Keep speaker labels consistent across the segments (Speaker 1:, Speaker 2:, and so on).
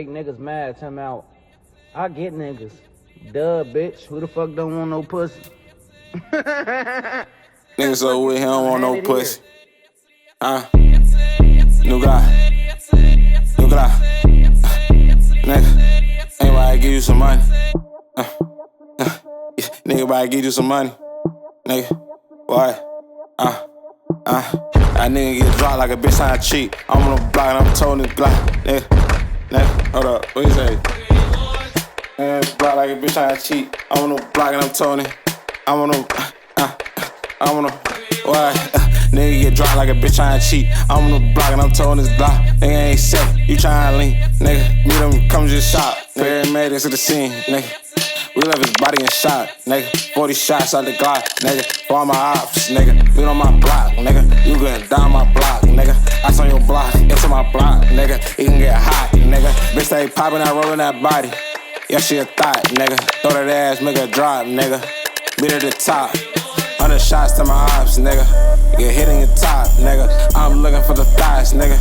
Speaker 1: Make niggas mad, tell me out. I get niggas. Duh, bitch. Who the fuck don't want no pussy?
Speaker 2: Niggas so weird, he don't want no pussy. New Glock. New Glock. Nigga, anybody give you some money? Nigga, everybody give you some money. Nigga, what? That nigga get dropped like a bitch trying to cheat. I'm on the block and I'm toting this Glock. Nigga, hold up, what you say? Nigga, block like a bitch trying to cheat. I'm on the block and I'm toting it. I'm on the, what? Nigga get dropped like a bitch trying to cheat. I'm on the block and I'm toting this Glock. Nigga ain't safe, you trying to lean. Nigga, meet him, come just shot. Nigga made it to the scene, nigga. We left his body in shot, nigga. 40 shots out the Glock, nigga. For all my ops, nigga. We on my block, nigga. You going down my block, nigga. Ice on your block, into my block, nigga. It can get hot, nigga. Bitch stay popping out, rolling that body. Yeah, she a thought, nigga. Throw that ass, make her drop, nigga. Beat her to the top. 100 shots to my ops, nigga. Get hit in your top, nigga. I'm looking for the thighs, nigga.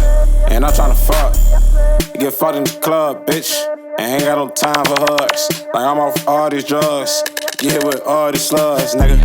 Speaker 2: And I'm tryna fuck. Get fucked in the club, bitch. And ain't got no time for hugs. Like I'm off all these drugs. Get hit with all these slugs, nigga.